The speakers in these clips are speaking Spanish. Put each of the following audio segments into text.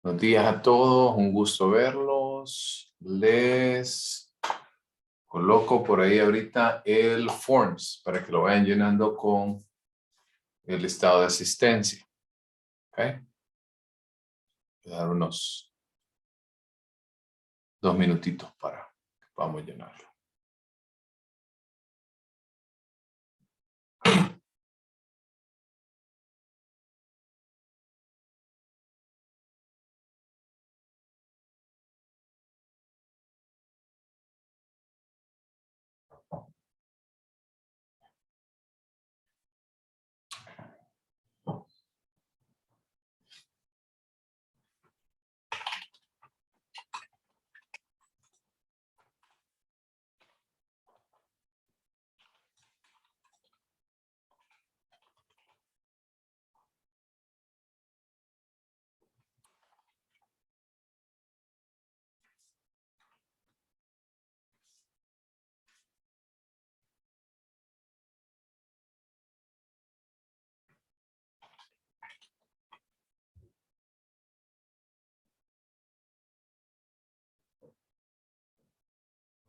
Buenos días a todos, un gusto verlos. Les coloco por ahí ahorita el forms para que lo vayan llenando con el estado de asistencia. ¿Ok? Voy a dar unos 2 minutitos para que podamos llenarlo.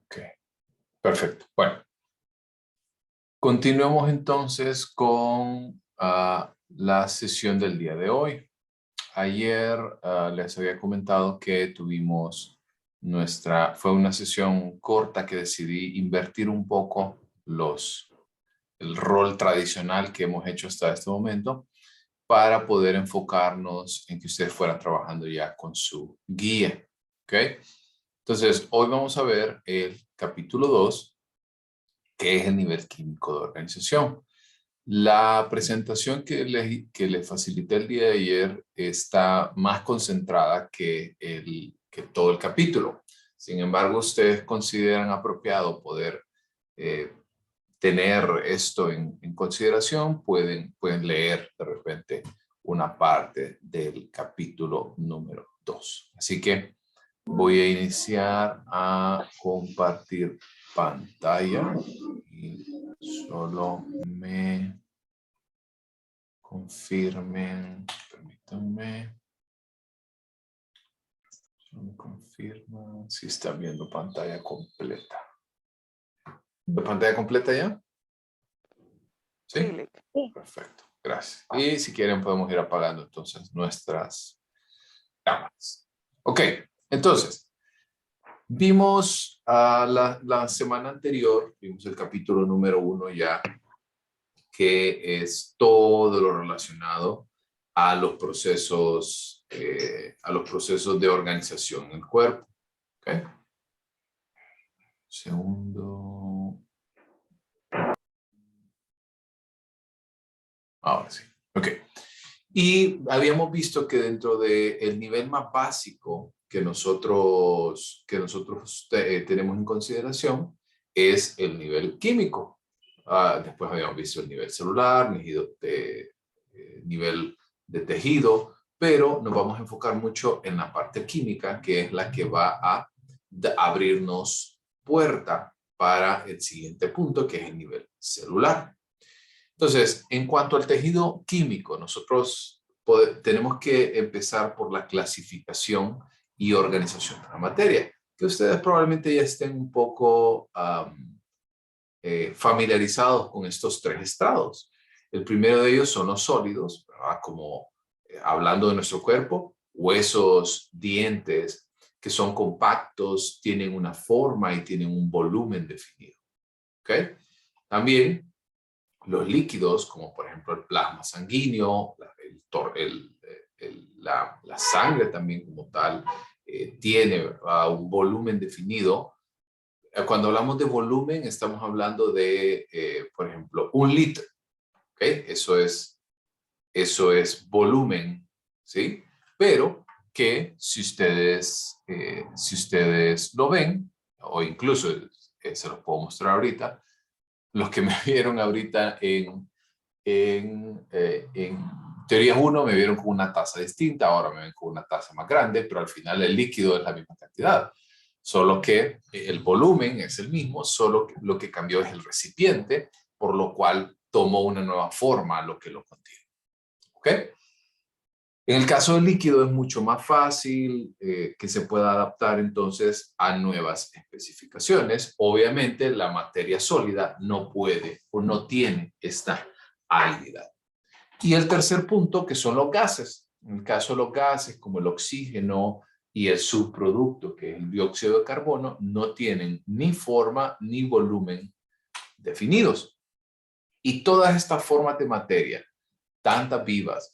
Ok, perfecto. Bueno, continuemos entonces con la sesión del día de hoy. Ayer les había comentado que tuvimos fue una sesión corta que decidí invertir un poco el rol tradicional que hemos hecho hasta este momento para poder enfocarnos en que ustedes fueran trabajando ya con su guía. ¿Ok? Entonces, hoy vamos a ver el capítulo 2, que es el nivel químico de organización. La presentación que le facilité el día de ayer está más concentrada que todo el capítulo. Sin embargo, ustedes consideran apropiado poder tener esto en consideración, pueden leer de repente una parte del capítulo número 2. Así que voy a iniciar a compartir pantalla y solo me confirmen, permítanme, solo me confirman si están viendo pantalla completa. ¿La pantalla completa ya? ¿Sí? Sí. Perfecto, gracias. Y si quieren podemos ir apagando entonces nuestras cámaras. Ok, entonces, vimos la semana anterior, vimos el capítulo número 1 ya, que es todo lo relacionado a los procesos de organización en el cuerpo. ¿Okay? Segundo. Ahora sí. Ok. Y habíamos visto que dentro del nivel más básico que nosotros tenemos en consideración es el nivel químico. Después habíamos visto el nivel celular, nivel de tejido, pero nos vamos a enfocar mucho en la parte química, que es la que va a abrirnos puerta para el siguiente punto, que es el nivel celular. Entonces, en cuanto al tejido químico, nosotros tenemos que empezar por la clasificación y organización de la materia, que ustedes probablemente ya estén un poco familiarizados con estos 3 estados. El primero de ellos son los sólidos, ¿verdad? Como hablando de nuestro cuerpo, huesos, dientes, que son compactos, tienen una forma y tienen un volumen definido. ¿Ok? También los líquidos, como por ejemplo el plasma sanguíneo, la sangre también como tal, tiene un volumen definido. Cuando hablamos de volumen, estamos hablando de, por ejemplo, 1 litro. ¿Okay? Eso es volumen, ¿sí? Pero que si ustedes lo ven, o incluso se los puedo mostrar ahorita, los que me vieron ahorita en teoría 1 me vieron con una taza distinta, ahora me ven con una taza más grande, pero al final el líquido es la misma cantidad. Solo que el volumen es el mismo, solo que lo que cambió es el recipiente, por lo cual tomó una nueva forma lo que lo contiene. ¿Ok? En el caso del líquido es mucho más fácil que se pueda adaptar entonces a nuevas especificaciones. Obviamente la materia sólida no puede o no tiene esta habilidad. Y el tercer punto, que son los gases. En el caso de los gases, como el oxígeno y el subproducto, que es el dióxido de carbono, no tienen ni forma ni volumen definidos. Y todas estas formas de materia, tanto vivas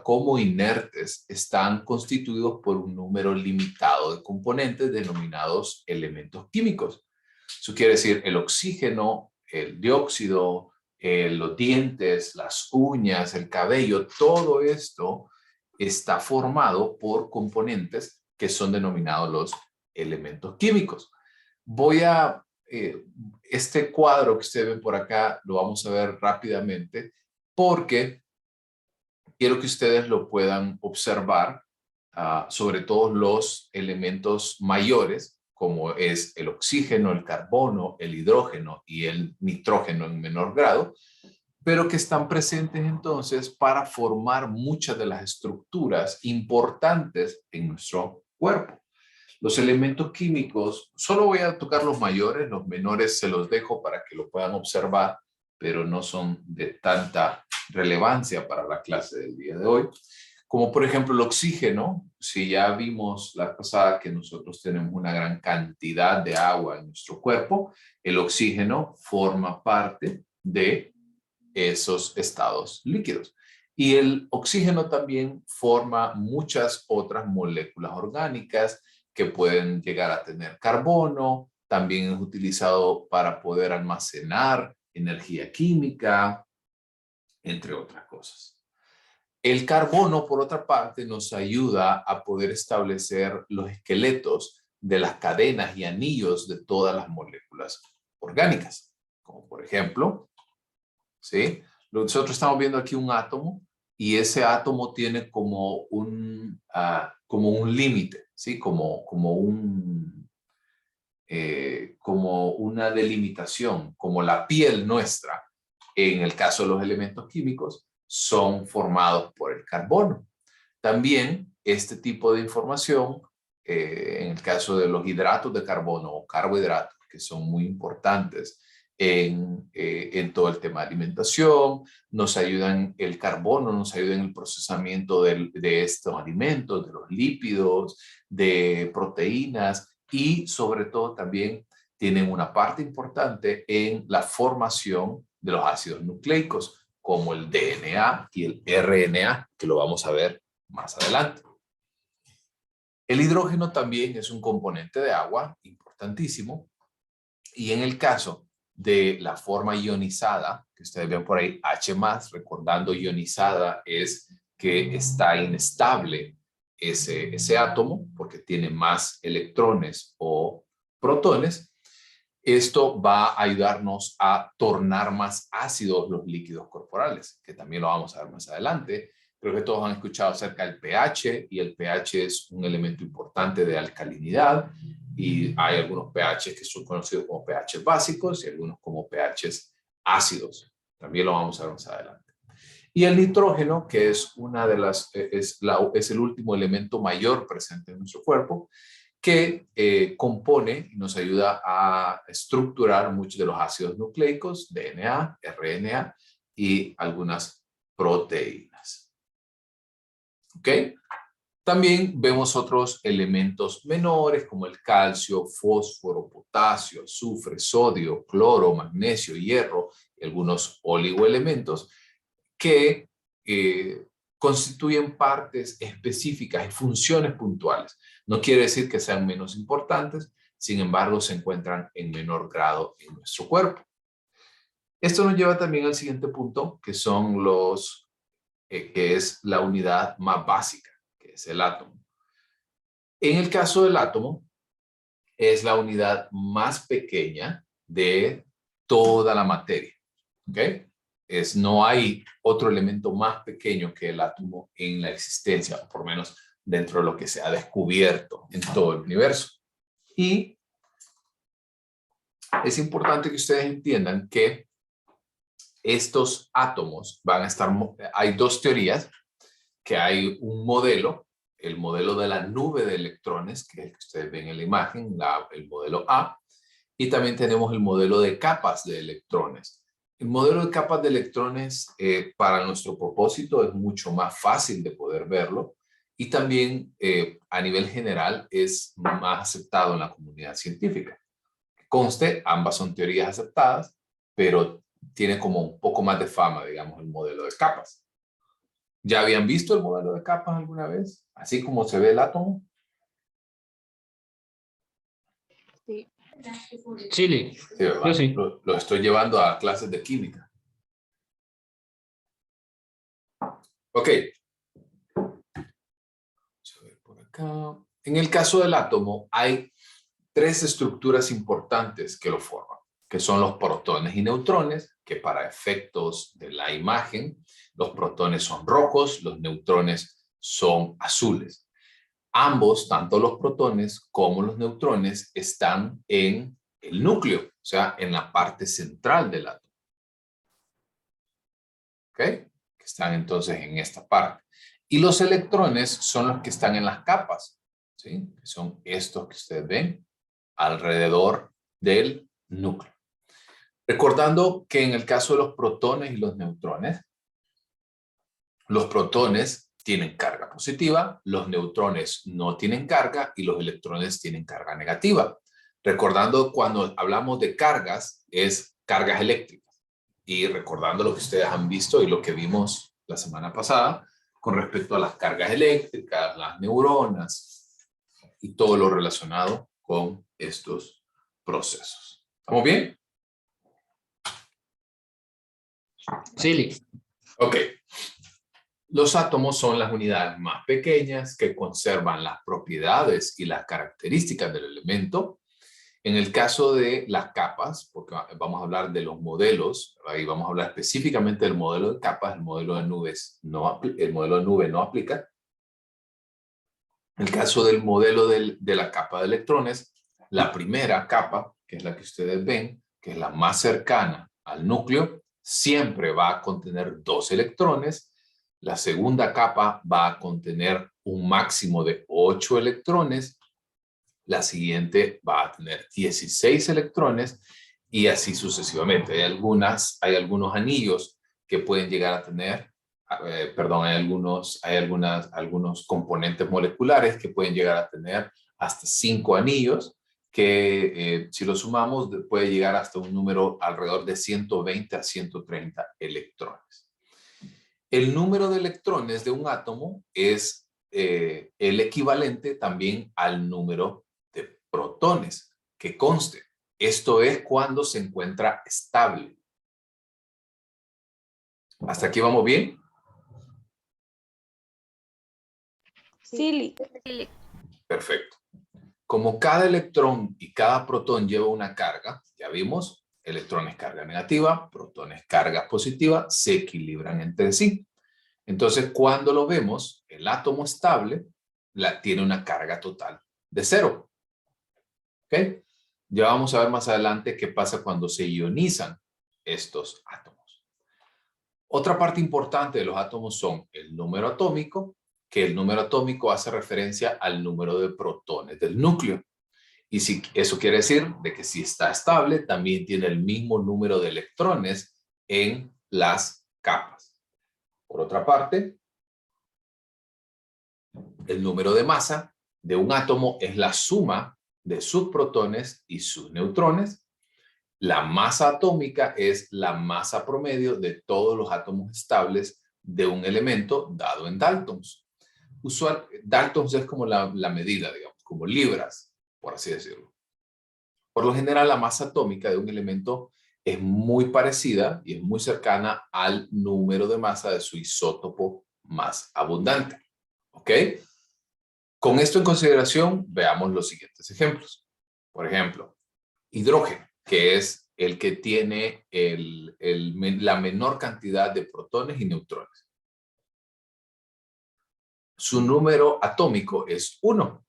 como inertes, están constituidos por un número limitado de componentes denominados elementos químicos. Eso quiere decir el oxígeno, el dióxido, los dientes, las uñas, el cabello, todo esto está formado por componentes que son denominados los elementos químicos. Este cuadro que ustedes ven por acá lo vamos a ver rápidamente porque quiero que ustedes lo puedan observar, sobre todo los elementos mayores, como es el oxígeno, el carbono, el hidrógeno y el nitrógeno en menor grado, pero que están presentes entonces para formar muchas de las estructuras importantes en nuestro cuerpo. Los elementos químicos, solo voy a tocar los mayores, los menores se los dejo para que lo puedan observar, pero no son de tanta relevancia para la clase del día de hoy. Como por ejemplo el oxígeno, si ya vimos la pasada que nosotros tenemos una gran cantidad de agua en nuestro cuerpo, el oxígeno forma parte de esos estados líquidos. Y el oxígeno también forma muchas otras moléculas orgánicas que pueden llegar a tener carbono, también es utilizado para poder almacenar energía química, entre otras cosas. El carbono, por otra parte, nos ayuda a poder establecer los esqueletos de las cadenas y anillos de todas las moléculas orgánicas, como por ejemplo, ¿sí? Nosotros estamos viendo aquí un átomo y ese átomo tiene como un límite, ¿sí? Como una delimitación, como la piel nuestra. En el caso de los elementos químicos, son formados por el carbono. También este tipo de información, en el caso de los hidratos de carbono o carbohidratos, que son muy importantes en todo el tema de alimentación, el carbono nos ayuda en el procesamiento de estos alimentos, de los lípidos, de proteínas y sobre todo también tienen una parte importante en la formación de los ácidos nucleicos, como el DNA y el RNA, que lo vamos a ver más adelante. El hidrógeno también es un componente de agua importantísimo y en el caso de la forma ionizada, que ustedes ven por ahí, H+, recordando ionizada es que está inestable ese átomo porque tiene más electrones o protones. Esto va a ayudarnos a tornar más ácidos los líquidos corporales, que también lo vamos a ver más adelante. Creo que todos han escuchado acerca del pH y el pH es un elemento importante de alcalinidad y hay algunos pH que son conocidos como pH básicos y algunos como pH ácidos. También lo vamos a ver más adelante. Y el nitrógeno, que es es el último elemento mayor presente en nuestro cuerpo, que compone y nos ayuda a estructurar muchos de los ácidos nucleicos, DNA, RNA y algunas proteínas. ¿Ok? También vemos otros elementos menores como el calcio, fósforo, potasio, azufre, sodio, cloro, magnesio, hierro y algunos oligoelementos que constituyen partes específicas y funciones puntuales. No quiere decir que sean menos importantes, sin embargo se encuentran en menor grado en nuestro cuerpo. Esto nos lleva también al siguiente punto, que son que es la unidad más básica, que es el átomo. En el caso del átomo, es la unidad más pequeña de toda la materia. ¿Ok? No hay otro elemento más pequeño que el átomo en la existencia, o por lo menos dentro de lo que se ha descubierto en todo el universo. Y es importante que ustedes entiendan que estos átomos van a estar, hay dos teorías que hay un modelo, el modelo de la nube de electrones, que es el que ustedes ven en la imagen, el modelo A, y también tenemos el modelo de capas de electrones. El modelo de capas de electrones para nuestro propósito es mucho más fácil de poder verlo y también a nivel general es más aceptado en la comunidad científica. Conste, ambas son teorías aceptadas, pero tiene como un poco más de fama, digamos, el modelo de capas. ¿Ya habían visto el modelo de capas alguna vez? Así como se ve el átomo. Sí. Sí, Sí, ¿verdad? yo sí. Lo estoy llevando a clases de química. Ok. Vamos a ver por acá. En el caso del átomo hay tres estructuras importantes que lo forman, que son los protones y neutrones, que para efectos de la imagen, los protones son rojos, los neutrones son azules. Ambos, tanto los protones como los neutrones, están en el núcleo, o sea, en la parte central del átomo. ¿Ok? Que están entonces en esta parte. Y los electrones son los que están en las capas, ¿sí? Que son estos que ustedes ven alrededor del núcleo. Recordando que en el caso de los protones y los protones tienen carga positiva, los neutrones no tienen carga y los electrones tienen carga negativa. Recordando cuando hablamos de cargas, es cargas eléctricas. Y recordando lo que ustedes han visto y lo que vimos la semana pasada con respecto a las cargas eléctricas, las neuronas y todo lo relacionado con estos procesos. ¿Estamos bien? Sí. Ok. Los átomos son las unidades más pequeñas que conservan las propiedades y las características del elemento. En el caso de las capas, porque vamos a hablar de los modelos, y vamos a hablar específicamente del modelo de capas, el modelo de nubes el modelo de nube no aplica. En el caso del modelo de la capa de electrones, la primera capa, que es la que ustedes ven, que es la más cercana al núcleo, siempre va a contener 2 electrones. La segunda capa va a contener un máximo de 8 electrones. La siguiente va a tener 16 electrones y así sucesivamente. Hay algunos anillos que pueden llegar a tener, hay algunos componentes moleculares que pueden llegar a tener hasta 5 anillos, que si lo sumamos puede llegar hasta un número alrededor de 120 a 130 electrones. El número de electrones de un átomo es el equivalente también al número de protones, que conste. Esto es cuando se encuentra estable. ¿Hasta aquí vamos bien? Sí. Perfecto. Como cada electrón y cada protón lleva una carga, ya vimos, electrones carga negativa, protones carga positiva, se equilibran entre sí. Entonces, cuando lo vemos, el átomo estable tiene una carga total de 0. ¿Ok? Ya vamos a ver más adelante qué pasa cuando se ionizan estos átomos. Otra parte importante de los átomos son el número atómico, que el número atómico hace referencia al número de protones del núcleo. Y si, eso quiere decir de que si está estable, también tiene el mismo número de electrones en las capas. Por otra parte, el número de masa de un átomo es la suma de sus protones y sus neutrones. La masa atómica es la masa promedio de todos los átomos estables de un elemento dado en Daltons. Daltons es como la medida, digamos, como libras, por así decirlo. Por lo general, la masa atómica de un elemento es muy parecida y es muy cercana al número de masa de su isótopo más abundante. ¿Ok? Con esto en consideración, veamos los siguientes ejemplos. Por ejemplo, hidrógeno, que es el que tiene la menor cantidad de protones y neutrones. Su número atómico es 1.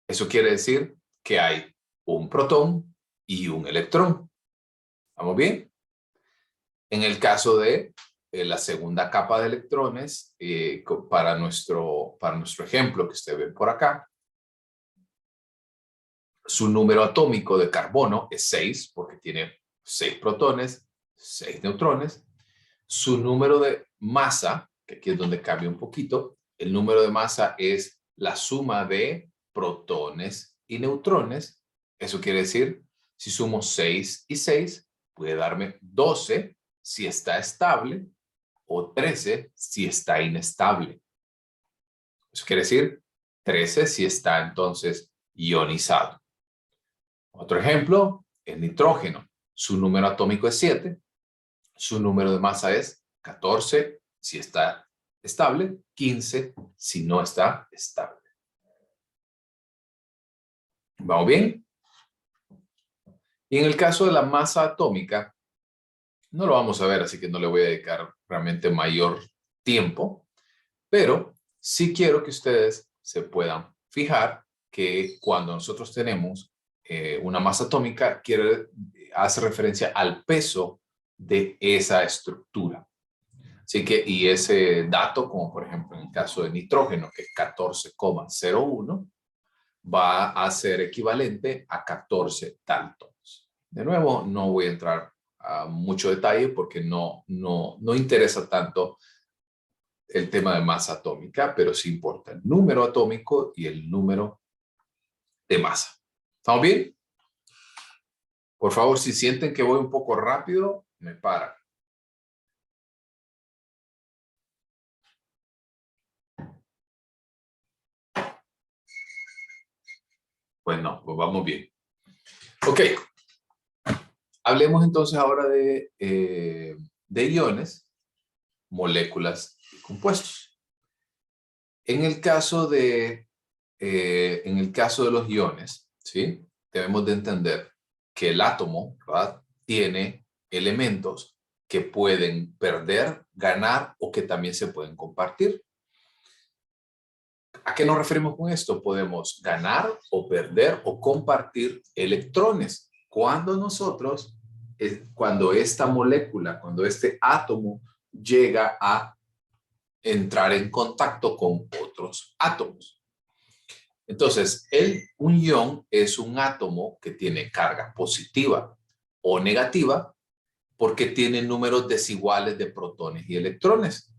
Eso quiere decir que hay un protón y un electrón. ¿Vamos bien? En el caso de la segunda capa de electrones para nuestro ejemplo que ustedes ven por acá. Su número atómico de carbono es 6 porque tiene 6 protones, 6 neutrones. Su número de masa, que aquí es donde cambia un poquito, el número de masa es la suma de protones y neutrones. Eso quiere decir, si sumo 6 y 6, puede darme 12 si está estable o 13 si está inestable. Eso quiere decir 13 si está entonces ionizado. Otro ejemplo, el nitrógeno. Su número atómico es 7. Su número de masa es 14 si está estable, 15 si no está estable. ¿Vamos bien? Y en el caso de la masa atómica, no lo vamos a ver, así que no le voy a dedicar realmente mayor tiempo, pero sí quiero que ustedes se puedan fijar que cuando nosotros tenemos una masa atómica, hace referencia al peso de esa estructura. Así que, y ese dato, como por ejemplo en el caso de nitrógeno, que es 14,01, va a ser equivalente a 14 daltons. De nuevo, no voy a entrar a mucho detalle porque no interesa tanto el tema de masa atómica, pero sí importa el número atómico y el número de masa. ¿Estamos bien? Por favor, si sienten que voy un poco rápido, me paran. Pues no, pues vamos bien. Ok. Hablemos entonces ahora de iones, moléculas y compuestos. En el caso de los iones, ¿sí? Debemos de entender que el átomo, ¿verdad?, tiene elementos que pueden perder, ganar o que también se pueden compartir. ¿A qué nos referimos con esto? Podemos ganar o perder o compartir electrones. Cuando esta molécula, cuando este átomo llega a entrar en contacto con otros átomos. Entonces, un ion es un átomo que tiene carga positiva o negativa porque tiene números desiguales de protones y electrones.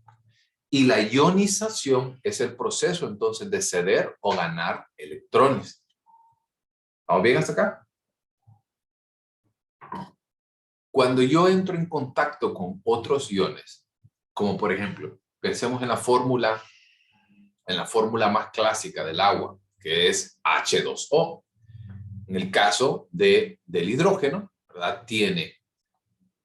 Y la ionización es el proceso entonces de ceder o ganar electrones. ¿Vamos bien hasta acá? Cuando yo entro en contacto con otros iones, como por ejemplo, pensemos en la fórmula más clásica del agua, que es H2O. En el caso del hidrógeno, ¿verdad?, tiene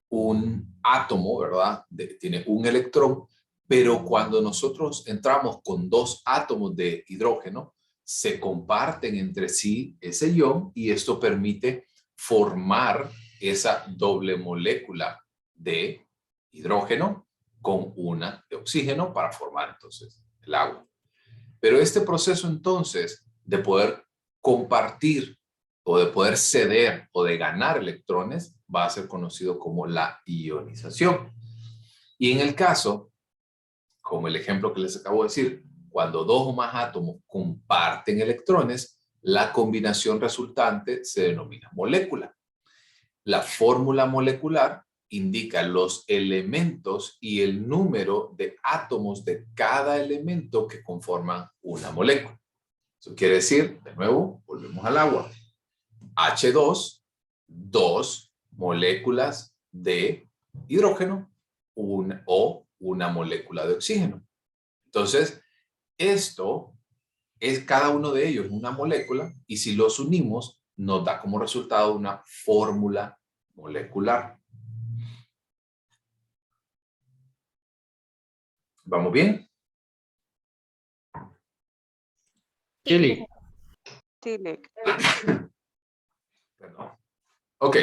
un átomo, ¿verdad?, tiene un electrón, pero cuando nosotros entramos con dos átomos de hidrógeno, se comparten entre sí ese ion y esto permite formar esa doble molécula de hidrógeno con una de oxígeno para formar entonces el agua. Pero este proceso entonces de poder compartir o de poder ceder o de ganar electrones va a ser conocido como la ionización. Y en el caso, como el ejemplo que les acabo de decir, cuando dos o más átomos comparten electrones, la combinación resultante se denomina molécula. La fórmula molecular indica los elementos y el número de átomos de cada elemento que conforman una molécula. Eso quiere decir, de nuevo, volvemos al agua. H2, 2 moléculas de hidrógeno o una molécula de oxígeno. Entonces, esto es cada uno de ellos una molécula y si los unimos nos da como resultado una fórmula molecular. ¿Vamos bien? Chile. Chile. Perdón. Ok.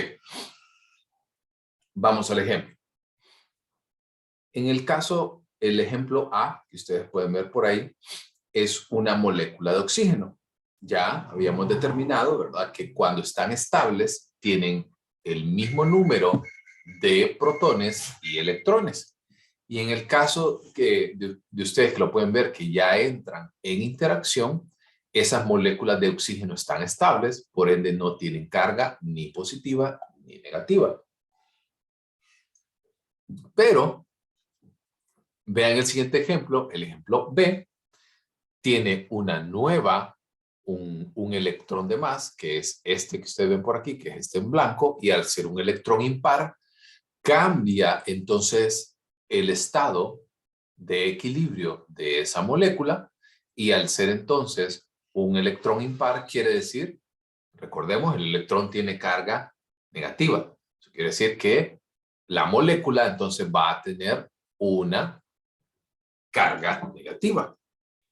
Vamos al ejemplo. En el caso, el ejemplo A, que ustedes pueden ver por ahí, es una molécula de oxígeno. Ya habíamos determinado, ¿verdad?, que cuando están estables tienen el mismo número de protones y electrones. Y en el caso de ustedes que lo pueden ver, que ya entran en interacción, esas moléculas de oxígeno están estables, por ende no tienen carga ni positiva ni negativa. Pero, vean el siguiente ejemplo, el ejemplo B, tiene una nueva, un electrón de más, que es este que ustedes ven por aquí, que es este en blanco, y al ser un electrón impar, cambia entonces el estado de equilibrio de esa molécula, y al ser entonces un electrón impar, quiere decir, recordemos, el electrón tiene carga negativa. Eso quiere decir que la molécula entonces va a tener una carga negativa.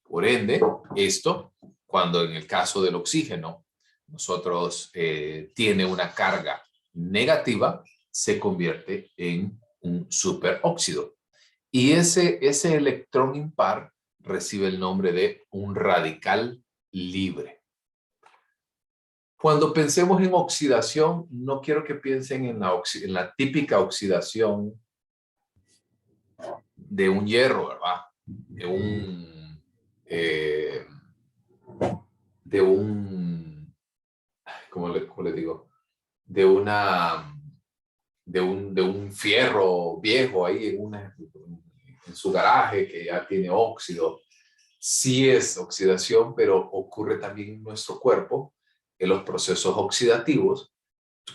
Por ende, esto, cuando en el caso del oxígeno, nosotros tiene una carga negativa, se convierte en un superóxido. Y ese electrón impar recibe el nombre de un radical libre. Cuando pensemos en oxidación, no quiero que piensen en la típica oxidación de un hierro, ¿verdad? ¿Cómo le digo? De un fierro viejo ahí en su garaje que ya tiene óxido. Sí es oxidación, pero ocurre también en nuestro cuerpo, en los procesos oxidativos.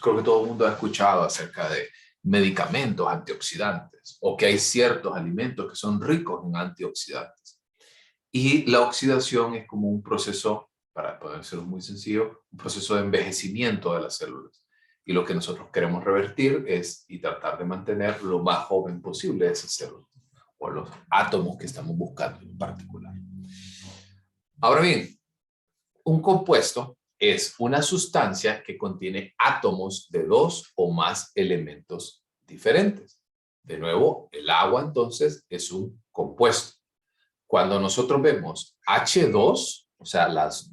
Creo que todo el mundo ha escuchado acerca de medicamentos antioxidantes o que hay ciertos alimentos que son ricos en antioxidantes. Y la oxidación es como un proceso, para poder ser muy sencillo, un proceso de envejecimiento de las células. Y lo que nosotros queremos revertir es y tratar de mantener lo más joven posible esas células o los átomos que estamos buscando en particular. Ahora bien, un compuesto es una sustancia que contiene átomos de dos o más elementos diferentes. De nuevo, el agua entonces es un compuesto. Cuando nosotros vemos H2, o sea, los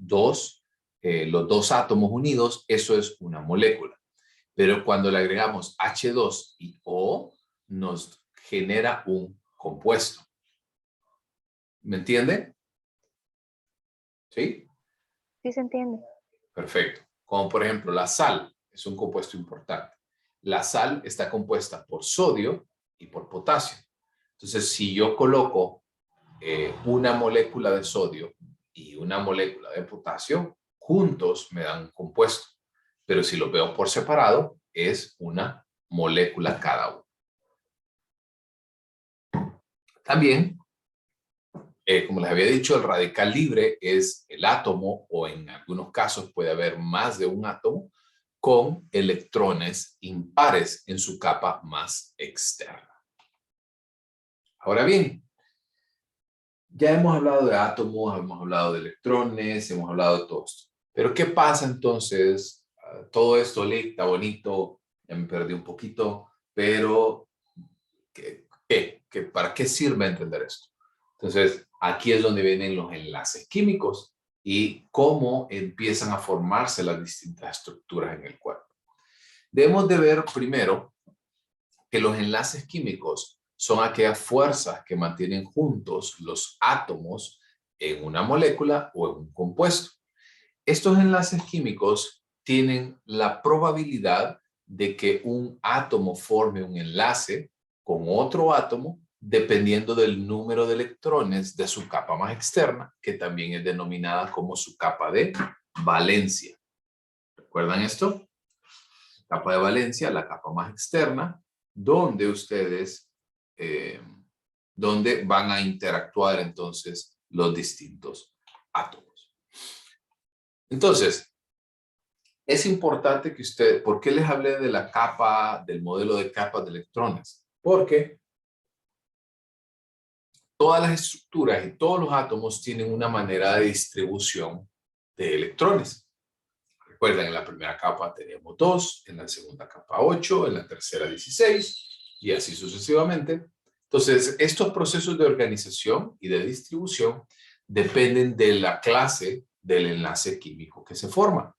dos átomos unidos, eso es una molécula. Pero cuando le agregamos H2 y O, nos genera un compuesto. ¿Me entiende? ¿Sí? Sí se entiende. Perfecto. Como por ejemplo la sal, es un compuesto importante. La sal está compuesta por sodio y por potasio. Entonces, si yo coloco una molécula de sodio y una molécula de potasio, juntos me dan un compuesto. Pero si lo veo por separado, es una molécula cada uno. También, como les había dicho, el radical libre es el átomo, o en algunos casos puede haber más de un átomo, con electrones impares en su capa más externa. Ahora bien, ya hemos hablado de átomos, hemos hablado de electrones, hemos hablado de todo esto. Pero ¿qué pasa entonces? Todo esto está bonito, ya me perdí un poquito, pero ¿para qué sirve entender esto? Entonces, aquí es donde vienen los enlaces químicos y cómo empiezan a formarse las distintas estructuras en el cuerpo. Debemos de ver primero que los enlaces químicos son aquellas fuerzas que mantienen juntos los átomos en una molécula o en un compuesto. Estos enlaces químicos tienen la probabilidad de que un átomo forme un enlace con otro átomo dependiendo del número de electrones de su capa más externa, que también es denominada como su capa de valencia. ¿Recuerdan esto? Capa de valencia, la capa más externa, donde ustedes, donde van a interactuar entonces los distintos átomos. Entonces, es importante que usted, ¿por qué les hablé de la capa, del modelo de capas de electrones? Porque todas las estructuras y todos los átomos tienen una manera de distribución de electrones. Recuerden, en la primera capa tenemos 2, en la segunda capa 8, en la tercera 16 y así sucesivamente. Entonces, estos procesos de organización y de distribución dependen de la clase del enlace químico que se forma.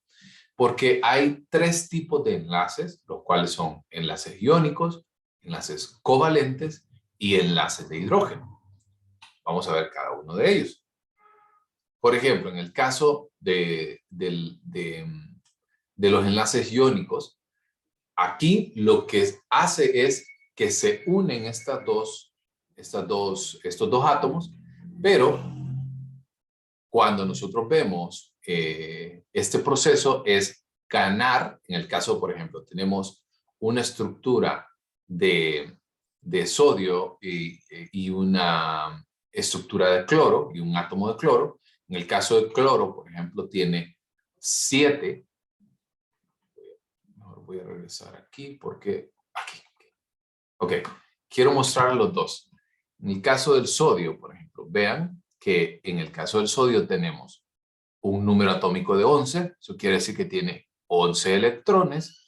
Porque hay 3 tipos de enlaces, los cuales son enlaces iónicos, enlaces covalentes y enlaces de hidrógeno. Vamos a ver cada uno de ellos. Por ejemplo, en el caso de los enlaces iónicos, aquí lo que hace es que se unen estos dos átomos, pero cuando nosotros vemos este proceso es ganar, en el caso, por ejemplo, tenemos una estructura de sodio y una estructura de cloro y un átomo de cloro. En el caso de cloro, por ejemplo, tiene 7. Voy a regresar aquí porque aquí. Ok, quiero mostrar los dos. En el caso del sodio, por ejemplo, vean que en el caso del sodio tenemos un número atómico de 11, eso quiere decir que tiene 11 electrones,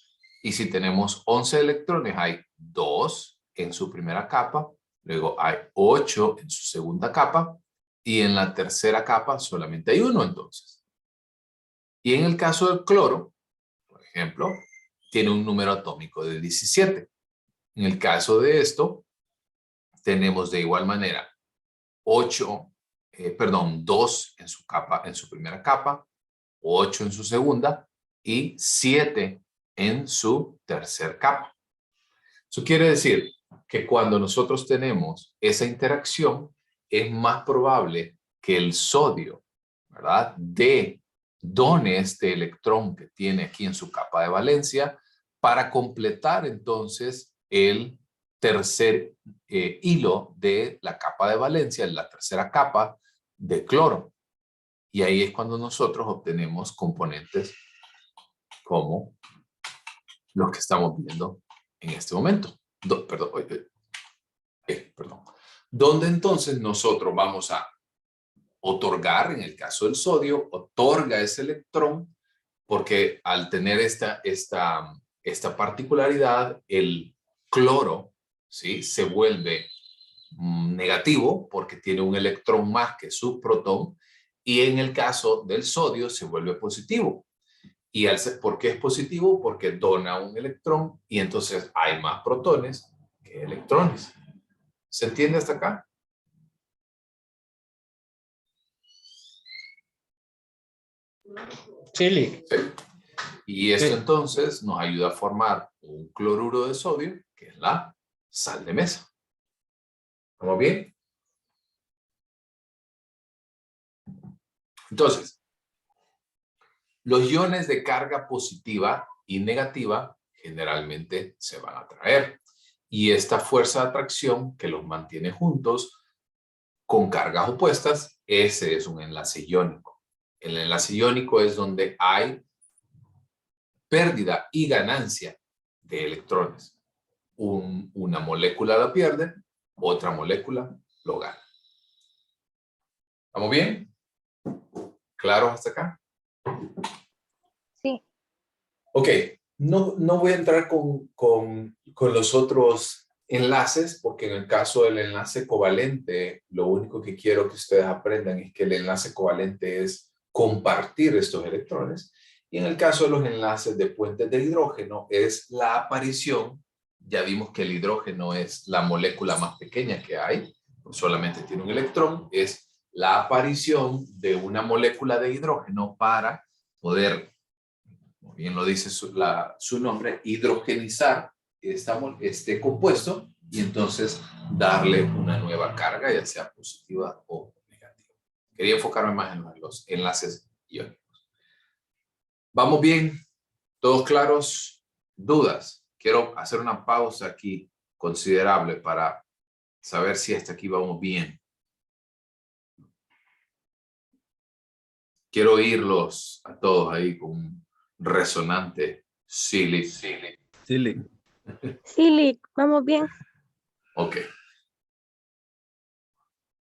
y si tenemos 11 electrones hay 2 en su primera capa, luego hay 8 en su segunda capa, y en la tercera capa solamente hay 1 entonces. Y en el caso del cloro, por ejemplo, tiene un número atómico de 17. En el caso de esto, tenemos de igual manera 2 en su capa, en su primera capa, 8 en su segunda y 7 en su tercer capa. Eso quiere decir que cuando nosotros tenemos esa interacción, es más probable que el sodio, ¿verdad?, done este electrón que tiene aquí en su capa de valencia para completar entonces el tercer hilo de la capa de valencia, la tercera capa de cloro. Y ahí es cuando nosotros obtenemos componentes como los que estamos viendo en este momento. Perdón. Donde entonces nosotros vamos a otorgar, en el caso del sodio, otorga ese electrón, porque al tener esta particularidad, el cloro, ¿sí?, se vuelve negativo porque tiene un electrón más que su protón, y en el caso del sodio se vuelve positivo. ¿Y por qué es positivo? Porque dona un electrón y entonces hay más protones que electrones. ¿Se entiende hasta acá? Sí. Y esto Sí. entonces nos ayuda a formar un cloruro de sodio, que es la sal de mesa. ¿Estamos bien? Entonces, los iones de carga positiva y negativa generalmente se van a atraer. Y esta fuerza de atracción que los mantiene juntos con cargas opuestas, ese es un enlace iónico. El enlace iónico es donde hay pérdida y ganancia de electrones. Una molécula lo pierde, otra molécula lo gana. ¿Estamos bien? ¿Claros hasta acá? Sí. Ok, no voy a entrar con los otros enlaces, porque en el caso del enlace covalente, lo único que quiero que ustedes aprendan es que el enlace covalente es compartir estos electrones. Y en el caso de los enlaces de puentes de hidrógeno, es la aparición. Ya vimos que el hidrógeno es la molécula más pequeña que hay, solamente tiene un electrón, es la aparición de una molécula de hidrógeno para poder, como bien lo dice su nombre, hidrogenizar este compuesto y entonces darle una nueva carga, ya sea positiva o negativa. Quería enfocarme más en los enlaces iónicos. ¿Vamos bien? ¿Todos claros? ¿Dudas? Quiero hacer una pausa aquí considerable para saber si hasta aquí vamos bien. Quiero oírlos a todos ahí con un resonante silly. Silly. Sí, vamos bien. Ok.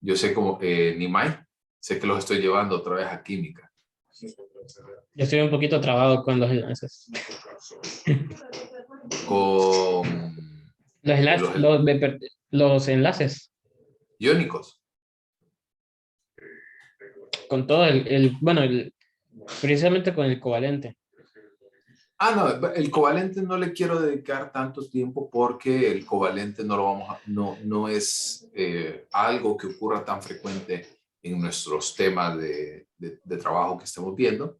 Yo sé como, Nimai, sé que los estoy llevando otra vez a química. Yo estoy un poquito trabado con los enlaces. Con Los enlaces. iónicos. Con todo precisamente con el covalente. No, el covalente no le quiero dedicar tanto tiempo porque el covalente no lo vamos a, no es algo que ocurra tan frecuente en nuestros temas de trabajo que estamos viendo.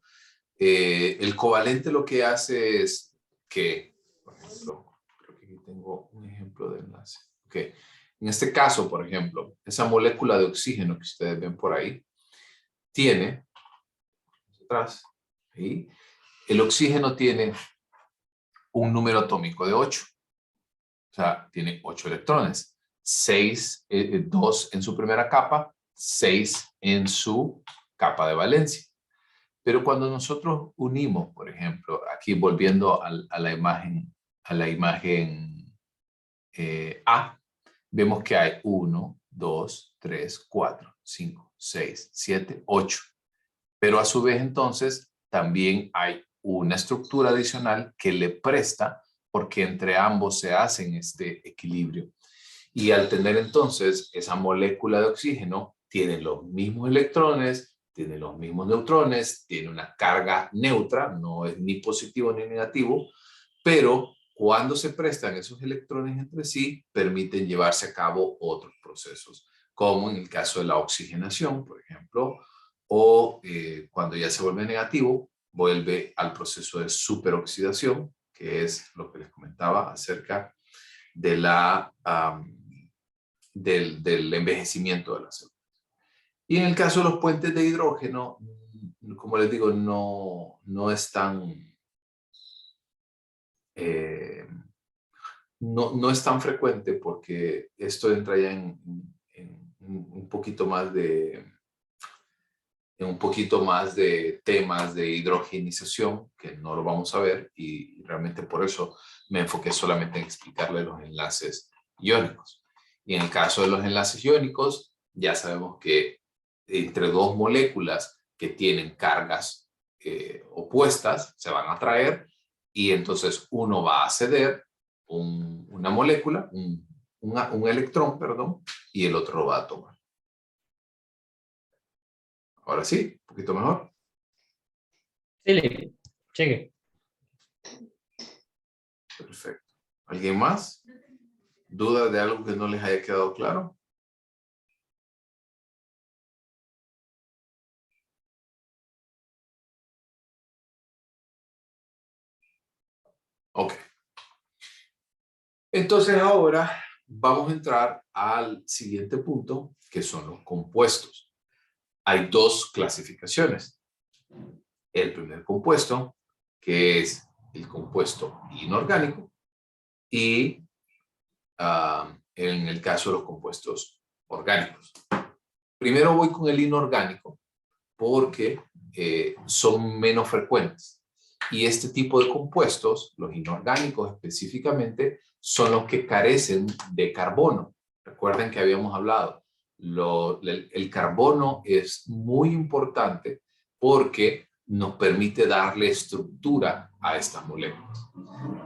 El covalente lo que hace es que, por ejemplo, creo que aquí tengo un ejemplo de enlace. Ok, en este caso, por ejemplo, esa molécula de oxígeno que ustedes ven por ahí, tiene, atrás, ahí, el oxígeno tiene un número atómico de 8. O sea, tiene 8 electrones. 2 en su primera capa, 6 en su capa de valencia. Pero cuando nosotros unimos, por ejemplo, aquí volviendo a la imagen, A, vemos que hay 1, 2, 3, 4, 5, 6, 7, 8. Pero a su vez entonces también hay una estructura adicional que le presta porque entre ambos se hacen este equilibrio. Y al tener entonces esa molécula de oxígeno, tiene los mismos electrones, tiene los mismos neutrones, tiene una carga neutra, no es ni positivo ni negativo, pero cuando se prestan esos electrones entre sí, permiten llevarse a cabo otros procesos, como en el caso de la oxigenación, por ejemplo, o cuando ya se vuelve negativo, vuelve al proceso de superoxidación, que es lo que les comentaba acerca de del envejecimiento de las células. Y en el caso de los puentes de hidrógeno, como les digo, no es tan, no es tan frecuente porque esto entra ya en un poquito más de temas de hidrogenización, que no lo vamos a ver, y realmente por eso me enfoqué solamente en explicarle los enlaces iónicos. Y en el caso de los enlaces iónicos, ya sabemos que entre dos moléculas que tienen cargas opuestas se van a atraer, y entonces uno va a ceder una molécula, un electrón, perdón, y el otro lo va a tomar. Ahora sí, un poquito mejor. Sí, cheque. Perfecto. ¿Alguien más? ¿Duda de algo que no les haya quedado claro? Ok. Entonces ahora vamos a entrar al siguiente punto, que son los compuestos. Hay dos clasificaciones. El primer compuesto, que es el compuesto inorgánico, y en el caso de los compuestos orgánicos. Primero voy con el inorgánico porque son menos frecuentes. Y este tipo de compuestos, los inorgánicos específicamente, son los que carecen de carbono. Recuerden que habíamos hablado, el carbono es muy importante porque nos permite darle estructura a estas moléculas.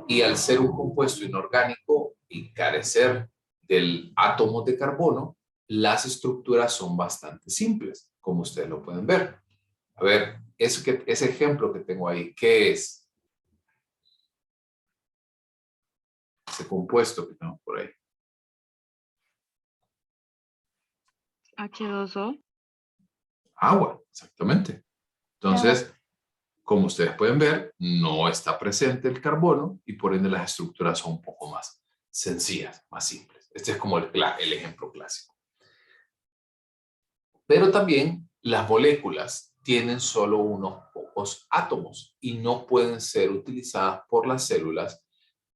Y al ser un compuesto inorgánico y carecer del átomo de carbono, las estructuras son bastante simples, como ustedes lo pueden ver. A ver, ese ejemplo que tengo ahí, ¿qué es? Ese compuesto que tengo por ahí. H2O. Agua, exactamente. Entonces, como ustedes pueden ver, no está presente el carbono y por ende las estructuras son un poco más sencillas, más simples. Este es como el ejemplo clásico. Pero también las moléculas tienen solo unos pocos átomos y no pueden ser utilizadas por las células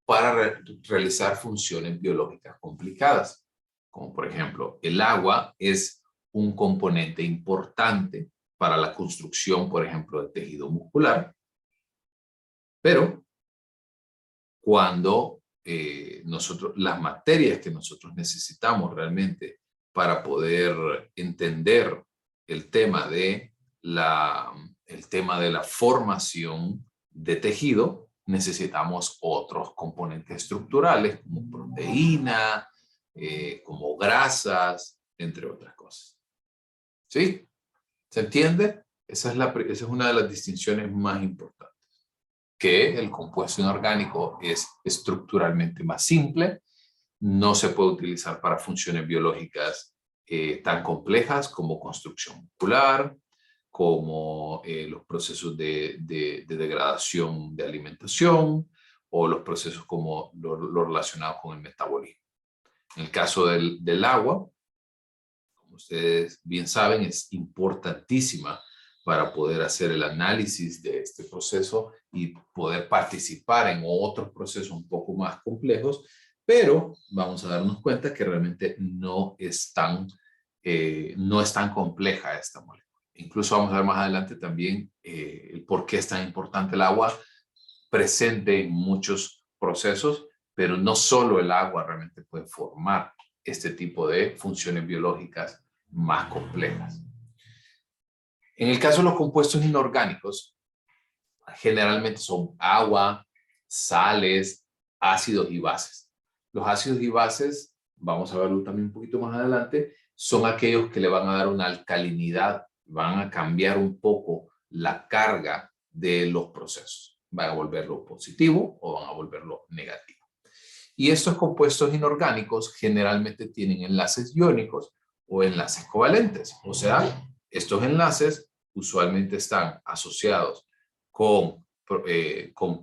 para realizar funciones biológicas complicadas. Como por ejemplo, el agua es un componente importante para la construcción, por ejemplo, del tejido muscular. Pero cuando las materias que nosotros necesitamos realmente para poder entender el tema de la formación de tejido, necesitamos otros componentes estructurales como proteína, como grasas, entre otras cosas. ¿Sí? ¿Se entiende? Esa es una de las distinciones más importantes. que el compuesto inorgánico es estructuralmente más simple, no se puede utilizar para funciones biológicas tan complejas como construcción muscular, como los procesos de degradación de alimentación o los procesos como lo relacionado con el metabolismo. En el caso del agua, como ustedes bien saben, es importantísima para poder hacer el análisis de este proceso y poder participar en otros procesos un poco más complejos, pero vamos a darnos cuenta que realmente no es tan compleja esta molécula. Incluso vamos a ver más adelante también el por qué es tan importante el agua presente en muchos procesos, pero no solo el agua realmente puede formar este tipo de funciones biológicas más complejas. En el caso de los compuestos inorgánicos, generalmente son agua, sales, ácidos y bases. Los ácidos y bases, vamos a verlo también un poquito más adelante, son aquellos que le van a dar una alcalinidad, van a cambiar un poco la carga de los procesos. Van a volverlo positivo o van a volverlo negativo. Y estos compuestos inorgánicos generalmente tienen enlaces iónicos o enlaces covalentes. O sea, estos enlaces usualmente están asociados con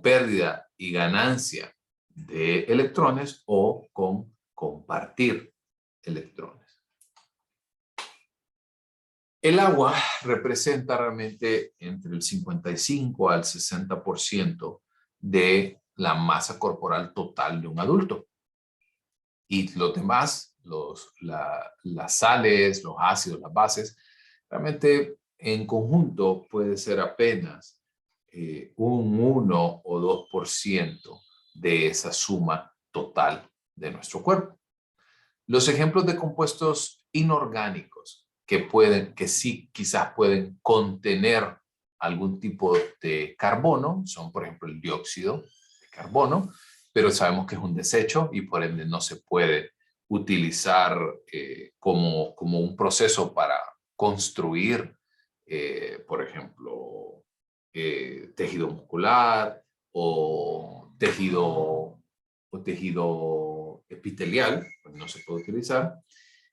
pérdida y ganancia de electrones o con compartir electrones. El agua representa realmente entre el 55 al 60% de la masa corporal total de un adulto. Y los demás, las sales, los ácidos, las bases, realmente en conjunto puede ser apenas un 1 o 2% de esa suma total de nuestro cuerpo. Los ejemplos de compuestos inorgánicos que sí quizás pueden contener algún tipo de carbono son, por ejemplo, el dióxido de carbono, pero sabemos que es un desecho y por ende no se puede utilizar como un proceso para construir, por ejemplo, tejido muscular o tejido epitelial, pues no se puede utilizar.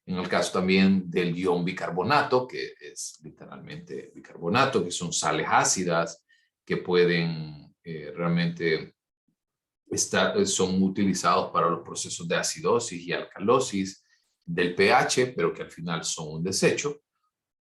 En el caso también del ion bicarbonato, que es literalmente bicarbonato, que son sales ácidas que pueden realmente son utilizados para los procesos de acidosis y alcalosis del pH, pero que al final son un desecho.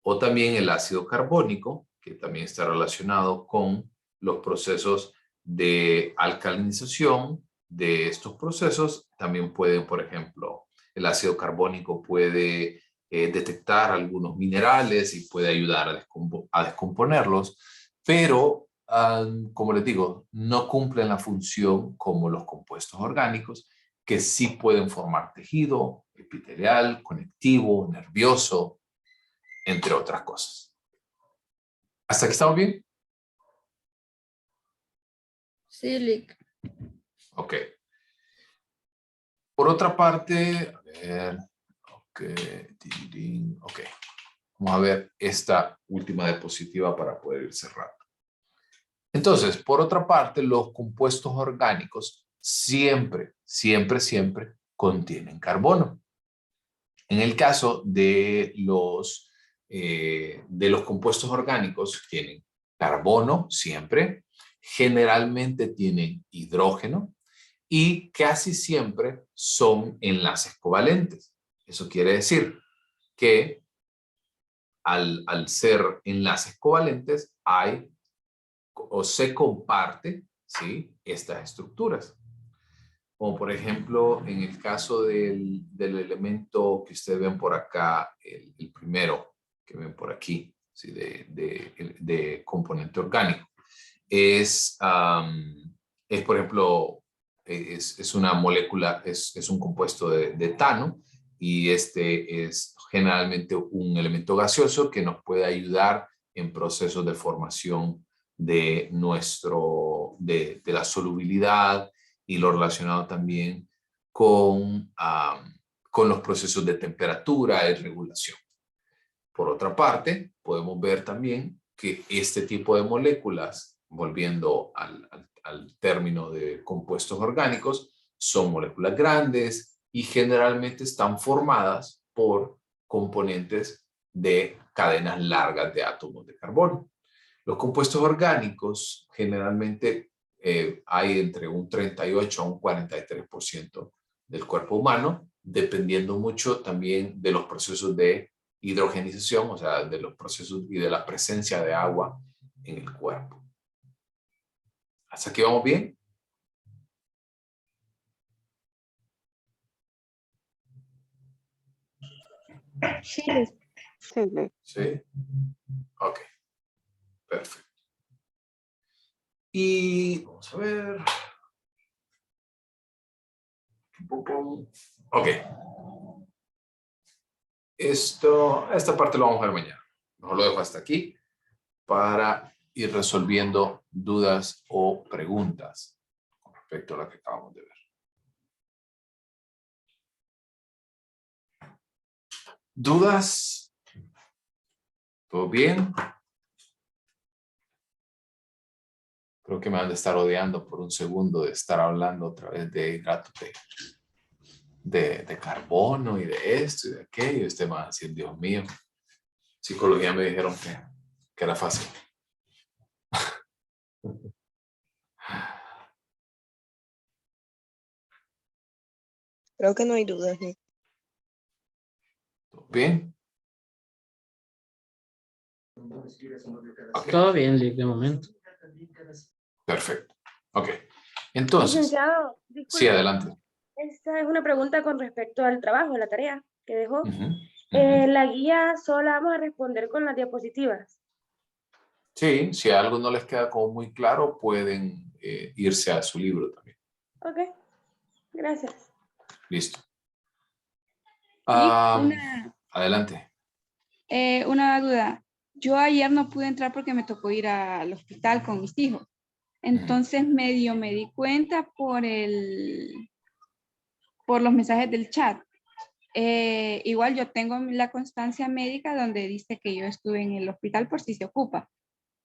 O también el ácido carbónico, que también está relacionado con los procesos de alcalinización de estos procesos. También pueden, por ejemplo, el ácido carbónico puede detectar algunos minerales y puede ayudar a descomponerlos, pero como les digo, no cumplen la función como los compuestos orgánicos, que sí pueden formar tejido epitelial, conectivo, nervioso, entre otras cosas. ¿Hasta aquí estamos bien? Sí, Lick. Ok. Por otra parte, a ver, ok. Vamos a ver esta última diapositiva para poder ir cerrando. Entonces, por otra parte, los compuestos orgánicos siempre contienen carbono. En el caso de los compuestos orgánicos, tienen carbono siempre, generalmente tienen hidrógeno y casi siempre son enlaces covalentes. Eso quiere decir que al ser enlaces covalentes hay o se comparte, ¿sí?, estas estructuras. Como por ejemplo, en el caso del elemento que ustedes ven por acá, el primero que ven por aquí, ¿sí?, de componente orgánico, es por ejemplo, es una molécula, es un compuesto de etano, y este es generalmente un elemento gaseoso que nos puede ayudar en procesos de formación de la solubilidad y lo relacionado también con los procesos de temperatura y regulación. Por otra parte, podemos ver también que este tipo de moléculas volviendo al término de compuestos orgánicos, son moléculas grandes y generalmente están formadas por componentes de cadenas largas de átomos de carbono. Los compuestos orgánicos generalmente hay entre un 38 a un 43% del cuerpo humano, dependiendo mucho también de los procesos de hidrogenización, o sea, de los procesos y de la presencia de agua en el cuerpo. ¿Hasta aquí vamos bien? Sí, Sí. Ok. Perfecto. Y vamos a ver. Ok. Esta parte lo vamos a ver mañana. Mejor lo dejo hasta aquí para ir resolviendo dudas o preguntas con respecto a lo que acabamos de ver. ¿Dudas? ¿Todo bien? Creo que me van a estar odiando por un segundo de estar hablando otra vez de hidratos de carbono y de esto y de aquello. Y usted me va a decir, Dios mío, psicología me dijeron que era fácil. Creo que no hay dudas. ¿No? ¿Todo bien? Ok, Todo bien, Lick, de momento. perfecto. Ok, entonces, licenciado, sí, disculpe, adelante. esta es una pregunta con respecto al trabajo, la tarea que dejó. Ujú, ujú. La guía solo vamos a responder con las diapositivas. Sí, si a algo no les queda como muy claro, pueden irse a su libro también. Ok, gracias. Listo. Lick, Adelante. una duda. Yo ayer no pude entrar porque me tocó ir al hospital con mis hijos. Entonces medio me di cuenta por los mensajes del chat. Igual yo tengo la constancia médica donde dice que yo estuve en el hospital por si se ocupa.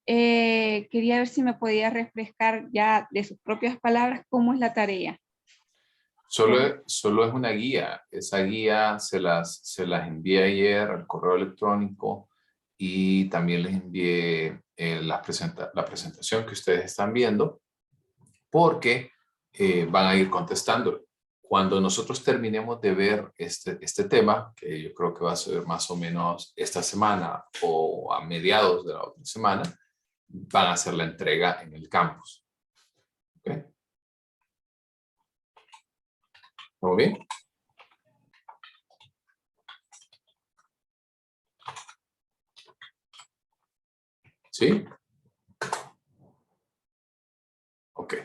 Quería ver si me podía refrescar ya de sus propias palabras cómo es la tarea. Solo es una guía. Esa guía se las envié ayer al correo electrónico y también les envié la presentación que ustedes están viendo porque van a ir contestando. Cuando nosotros terminemos de ver este tema, que yo creo que va a ser más o menos esta semana o a mediados de la otra semana, van a hacer la entrega en el campus. ¿Ok? ¿Todo bien? ¿Sí? Ok.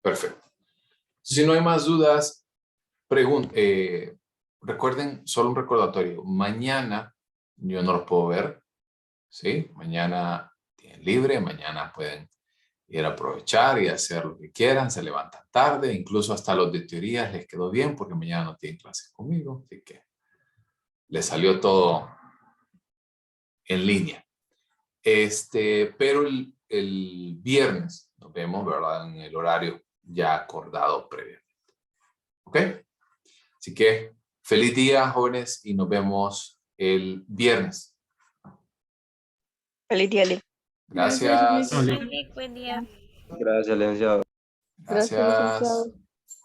Perfecto. Si no hay más dudas, recuerden, solo un recordatorio. Mañana yo no los puedo ver. ¿Sí? Mañana tienen libre. Mañana pueden ir a aprovechar y hacer lo que quieran. Se levantan tarde. Incluso hasta los de teorías les quedó bien porque mañana no tienen clases conmigo. Así que les salió todo en línea. Pero el viernes nos vemos, ¿verdad? En el horario ya acordado previamente. ¿Ok? Así que feliz día, jóvenes, y nos vemos el viernes. Feliz día, Lick. Gracias. No, Lick. Buen día. Gracias, licenciado. Gracias.